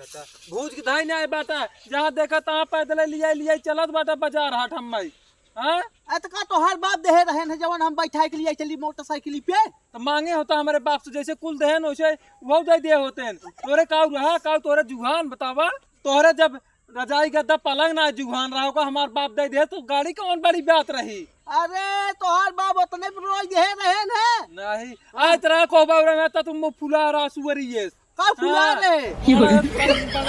बेटा भूज के धाई नहीं बेटा जहाँ देखा तहाँ पैदल लिया चलत बेटा बाजार हाट हम हाँ का तो हर बाप दे रहे हैं जवन हम बैठा के लिए चली मोटरसाइकिल पे तो मांगे होता हमारे बाप से जैसे कुल दहन वैसे वो दे होते हैं तोरे काउ रहा काउ तोरे जुहान बतावा तोरे जब रजाई गद्दा पलंग ना जुहान रहा होगा हमारे बाप दे तो गाड़ी कौन बड़ी बात रही। अरे तो हर बाप उतने रोज दे रहे हैं नहीं आज तरह को बाबा तो तुम फुला रहा सुअरी ये का फुला रहे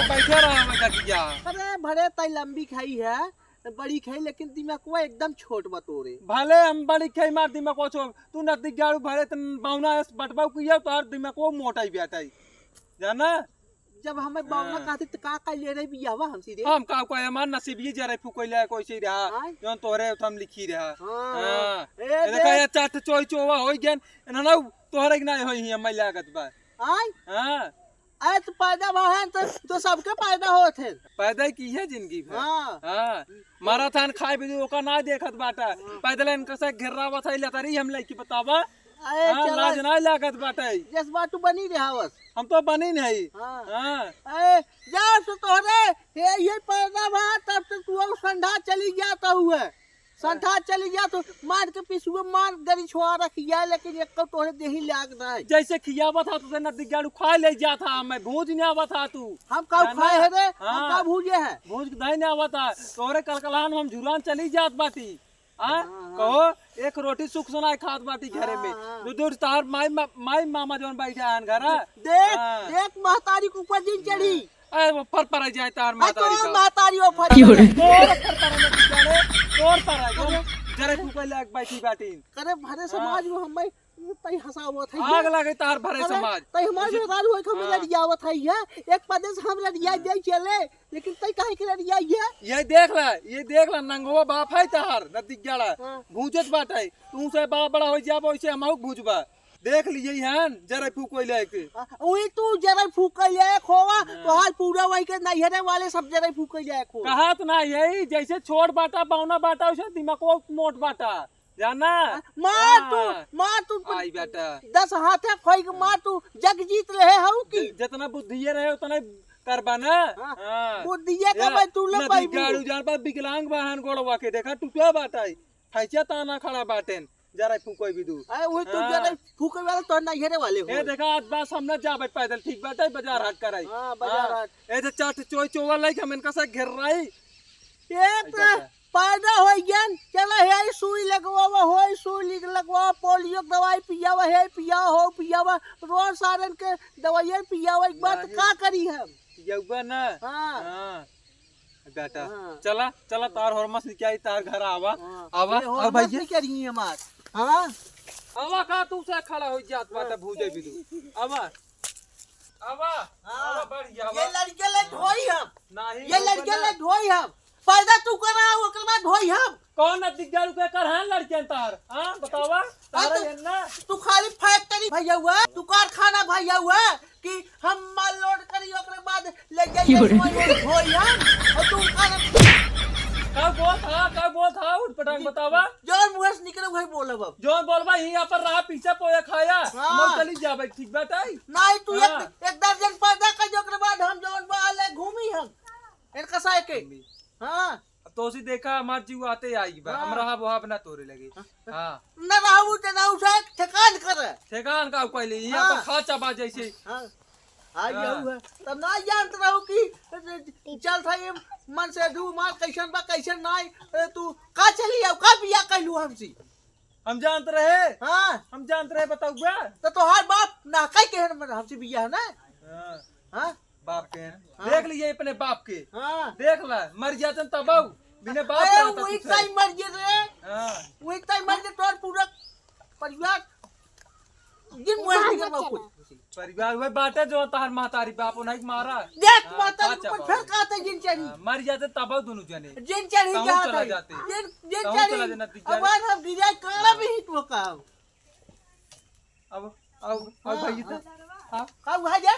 बैठे रहा। अरे भरे तय लंबी खाई है बड़ी खाई लेकिन दिमाग एकदम छोट बतोरे भले हम बड़ी खाई मार दिमाग को छोड़ तू नदी गाड़ू भरे तन बावना बटबाऊ किया तो हर दिमाग को मोटाई बैठाई जाना जब हमें बावना कहते तो का ले रहे बिया हुआ हमसे रे हम का कोई हमार नसीब ये जरे फुकइला कोई से रहा जोन तोरे हम लिखी रहा हां ए देखा या चाट चोई चोवा होई गेन ना ना तोहरे के नहीं होई हम लागत बा हां अरे तो पैदा है तो सबके पैदा होत है पैदा की है जिंदगी भर हां माराथन खाए भी ओका ना देखत बाटा पैदल इनका से घेरावा थई लतारी हम लई की बतावा लाज ना लागत बाटा जस बात तू बनी रहावस हम तो बनी नहीं हां ए जा तो तोरे ये पैदा बा तब तक तू संधा चली जाता हुआ संधा चली जा तो मार के पिसुए मार गरी छोड़ा रखिया लेकिन एक तो तोरे देही लाग नहीं जैसे खियावा था तो नदी गाड़ू खा ले जाता मैं भूज नहीं आवा था तू हम का खाए है रे हम का भूजे है भूज नहीं नहीं आवा था तोरे कलकलान हम झुरान चली जात बाटी कहो एक रोटी सुख सुनाए खात बाटी घरे में दूर तार माई मामा जोन बैठा है घर देख महतारी के ऊपर दिन चढ़ी अरे वो पर जाए तार महतारी ऊपर तोर पर जरे तू कोई लाग बैठी बाटी करे भरे समाज में हम तई हंसावत है आग लगे तार भरे समाज तई हमारे दाल होय हम लड़ियावत है एक पदे से हम लड़िया दे चले लेकिन तई काहे के लड़िया ये देख ला नंगवा बाप है तार नदी गाड़ा भूजत बाटे तू से बड़ा बड़ा हो जाबो वैसे हमहु भूजबा देख लिए हन जरा फूकोई लेके ओही तू जरा फूकोई ले खोवा तो हाल पूरा वही के नैहरे वाले सब जरा फूकोई ले खो कहा तो ना यही जैसे छोड़ बाटा बावना बाटा वैसे दिमाग मोट बाटा जाना मार तू आई बेटा 10 हाथे खोई के मार तू जग जीत रहे हऊ की जितना बुद्धिये रहे उतना करबा ना बुद्धिये का भाई तू ले पाई गाड़ू जान पर विकलांग वाहन गोड़वा के देखा टूटा बाटा फैचा ताना खड़ा बाटेन जरा फूकोई भी दू अरे वो तू जरा फूकोई वाला तो नैहरे वाले हो ए देखा आज बात हमने जाबे पैदल ठीक बाटे बाजार हाट कराई हां बाजार हाट ए जे चाट चोई चोवा लाई हम इनका से घेर रही एक पैदा हो गन चला है सुई लगवावा होय सुई लगवा पोलियो दवाई पियावा है पियावा रोज सारन के दवाई पियावा एक बात का करी हम पियावा ना हां बेटा चला तार हरमस निकाई तार घर आवा भैया क्या रही है हमार हां आवा का तू से खड़ा हो जात बाटा भूजे भी तू आवा बढ़िया ये लड़के ले ढोई हम नहीं ये लड़के ले ढोई हम पैदा तू करा ओकर बाद ढोई हम कौन दिग्गल के कर हां लड़के तार हां बतावा तारा ना तू खाली फैक्ट्री भैया हुआ तू कारखाना भैया हुआ कि हम माल लोड करी ओकर बाद ले जाइए ढोई हम और तू का बोल था उठ पटांग बतावा जोन मुंह से निकले भाई बोलब जोन बोलबा यहां पर रहा पीछे पोया खाया हम चली जाबे ठीक बात है नहीं तू एक दर्जन पैदा कर जो ओकर बाद हम जोन बाले घूमी हम इनका साए के हां तो सी देखा हमार जीव आते आई बा हमरा वहां अपना तोरे लगे हां ना रहू ते ना उठा ठेकान का पहले यहां पर खाचा बा जैसे हां आ जाऊ है तब ना जानत रहू कि चल था ये मन से दू मार कैसन बा कैसन नहीं तू का चली आओ का बिया कहलू हमसी हम जानत रहे हां हम जानत रहे बताऊ बा तो हर बाप ना कह के हमसे बिया है ना हां बाप के देख लिए अपने बाप के हां देख ला मर जातन तबाऊ बिना बाप का वही टाइम मर गए रे हां वही टाइम मर गए तोर पूरा परिवार दिन मुझे निकल बा कुछ परिवार में बाटे जो तार मातारी बाप नहीं मारा देख माता ऊपर फिर कहते जिन चढ़ी मर जाते तबाऊ दोनों जने जिन चढ़ी जाते जिन चढ़ी अब हम गिरा काला भी हिट होका अब भाई था का हुआ जा